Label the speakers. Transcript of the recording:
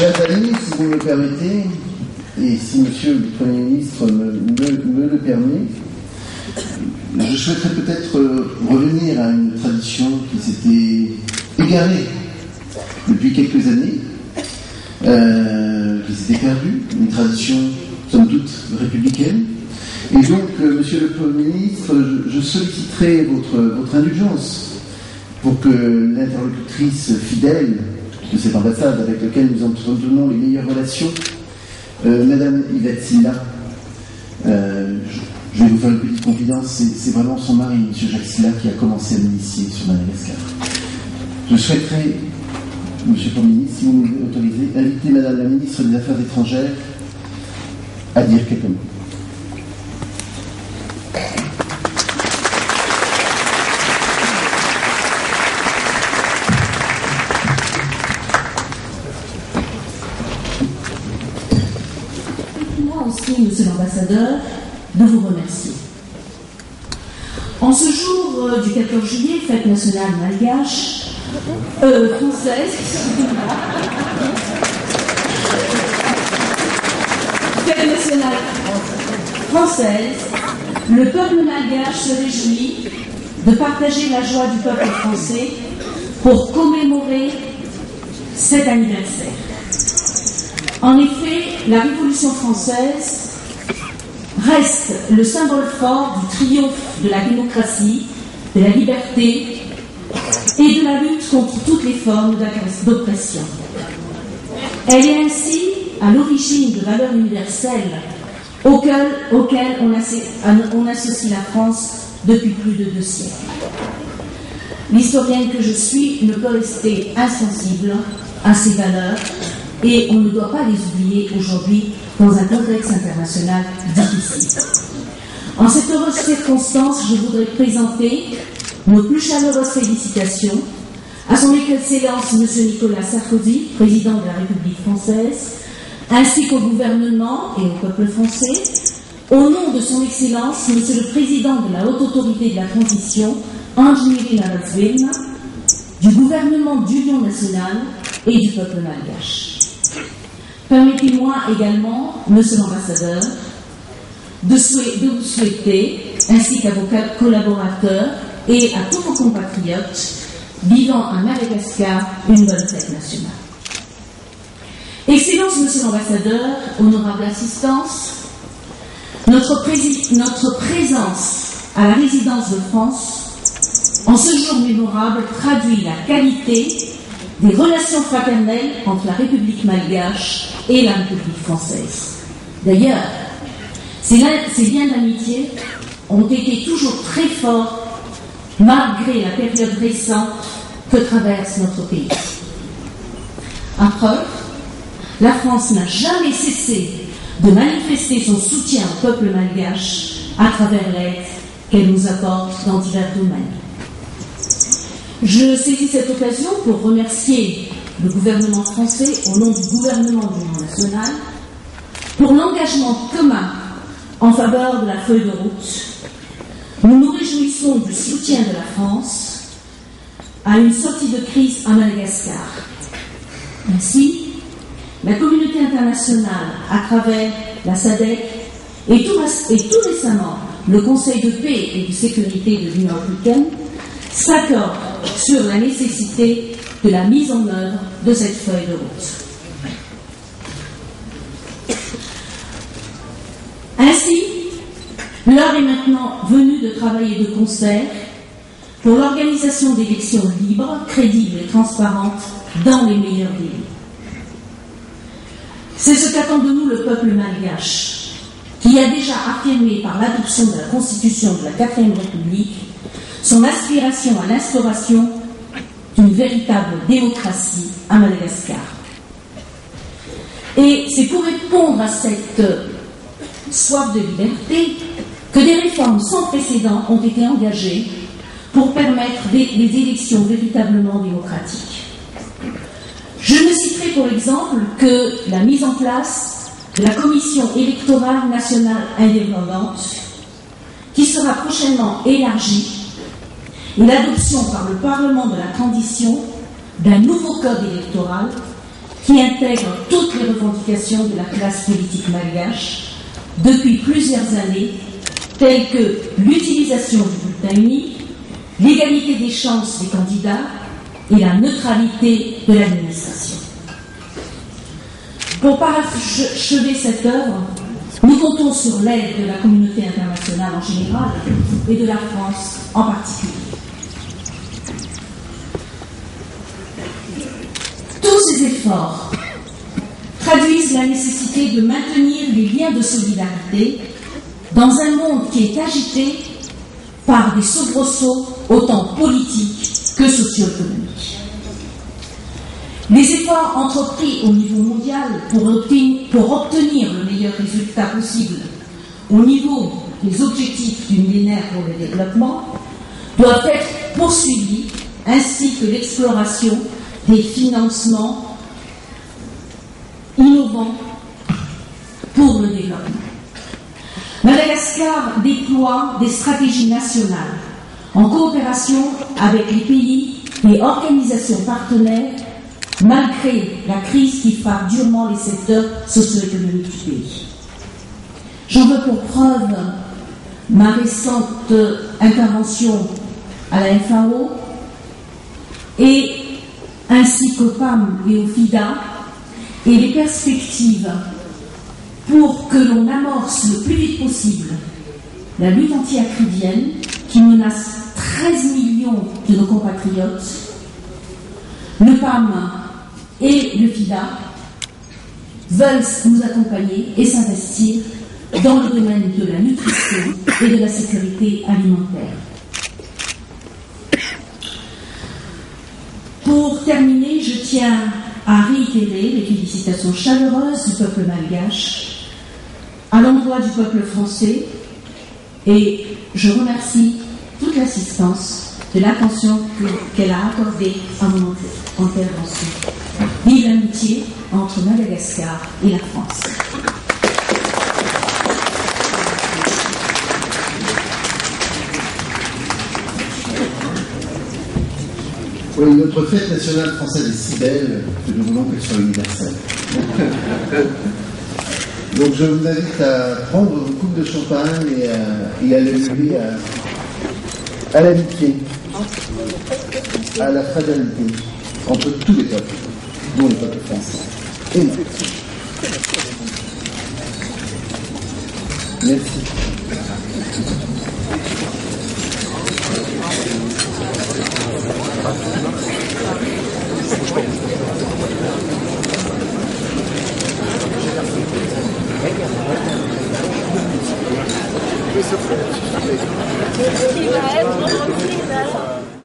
Speaker 1: Chers amis, si vous me le permettez, et si Monsieur le Premier ministre me le permet, je souhaiterais peut-être revenir à une tradition qui s'était égarée depuis quelques années, qui s'était perdue, une tradition somme toute républicaine. Et donc, Monsieur le Premier ministre, je solliciterai votre indulgence pour que l'interlocutrice fidèle de cette ambassade avec laquelle nous entretenons les meilleures relations, Madame Yvette Silla, je vais vous faire une petite confidence, c'est vraiment son mari, M. Jacques Silla, qui a commencé à m'initier sur Madagascar. Je souhaiterais, M. le Premier ministre, si vous nous autorisez, inviter Madame la ministre des Affaires étrangères à dire quelques mots.
Speaker 2: Monsieur l'ambassadeur, de vous remercier. En ce jour du 14 juillet, fête nationale malgache, française, fête nationale française, le peuple malgache se réjouit de partager la joie du peuple français pour commémorer cet anniversaire. En effet, la Révolution française reste le symbole fort du triomphe de la démocratie, de la liberté et de la lutte contre toutes les formes d'oppression. Elle est ainsi à l'origine de valeurs universelles auxquelles on associe la France depuis plus de 2 siècles. L'historienne que je suis ne peut rester insensible à ces valeurs et on ne doit pas les oublier aujourd'hui dans un contexte international difficile. En cette heureuse circonstance, je voudrais présenter nos plus chaleureuses félicitations à son Excellence M. Nicolas Sarkozy, président de la République française, ainsi qu'au gouvernement et au peuple français, au nom de son Excellence M. le Président de la Haute Autorité de la Transition, Andjiri Rajoelina, du gouvernement d'Union nationale et du peuple malgache. Permettez-moi également, Monsieur l'ambassadeur, de vous souhaiter, ainsi qu'à vos collaborateurs et à tous vos compatriotes vivant à Madagascar, une bonne fête nationale. Excellence, Monsieur l'ambassadeur, honorable assistance, notre présence à la résidence de France en ce jour mémorable traduit la qualité des relations fraternelles entre la République malgache et la République française. D'ailleurs, ces liens d'amitié ont été toujours très forts malgré la période récente que traverse notre pays. À preuve, la France n'a jamais cessé de manifester son soutien au peuple malgache à travers l'aide qu'elle nous apporte dans divers domaines. Je saisis cette occasion pour remercier le gouvernement français, au nom du gouvernement de l'Union nationale, pour l'engagement commun en faveur de la feuille de route. Nous nous réjouissons du soutien de la France à une sortie de crise à Madagascar. Ainsi, la communauté internationale, à travers la SADC et tout récemment le Conseil de paix et de sécurité de l'Union africaine, s'accordent sur la nécessité de la mise en œuvre de cette feuille de route. Ainsi, l'heure est maintenant venue de travailler de concert pour l'organisation d'élections libres, crédibles et transparentes dans les meilleurs délais. C'est ce qu'attend de nous le peuple malgache, qui a déjà affirmé par l'adoption de la Constitution de la 4e République son aspiration à l'instauration d'une véritable démocratie à Madagascar. Et c'est pour répondre à cette soif de liberté que des réformes sans précédent ont été engagées pour permettre des élections véritablement démocratiques. Je ne citerai pour exemple que la mise en place de la Commission électorale nationale indépendante, qui sera prochainement élargie, et l'adoption par le Parlement de la transition d'un nouveau code électoral qui intègre toutes les revendications de la classe politique malgache depuis plusieurs années, telles que l'utilisation du bulletin unique, l'égalité des chances des candidats et la neutralité de l'administration. Pour parachever cette œuvre, nous comptons sur l'aide de la communauté internationale en général et de la France en particulier. Tous ces efforts traduisent la nécessité de maintenir les liens de solidarité dans un monde qui est agité par des soubresauts autant politiques que socio-économiques. Les efforts entrepris au niveau mondial pour obtenir le meilleur résultat possible au niveau des objectifs du millénaire pour le développement doivent être poursuivis, ainsi que l'exploration des financements innovants pour le développement. Madagascar déploie des stratégies nationales en coopération avec les pays et organisations partenaires malgré la crise qui frappe durement les secteurs socio-économiques du pays. J'en veux pour preuve ma récente intervention à la FAO et ainsi qu'au PAM et au FIDA et les perspectives pour que l'on amorce le plus vite possible la lutte anti-acridienne qui menace 13 millions de nos compatriotes. Le PAM et le FIDA veulent nous accompagner et s'investir dans le domaine de la nutrition et de la sécurité alimentaire. Pour terminer, je tiens à réitérer les félicitations chaleureuses du peuple malgache à l'endroit du peuple français et je remercie toute l'assistance de l'attention qu'elle a accordée à mon intervention. Vive l'amitié entre Madagascar et la France.
Speaker 1: Oui, notre fête nationale française est si belle que nous voulons qu'elle soit universelle. Donc je vous invite à prendre une coupe de champagne et à l'élever à l'amitié, à la fraternité entre tous les peuples, dont le peuple français. Et nous. Merci.
Speaker 3: Il va être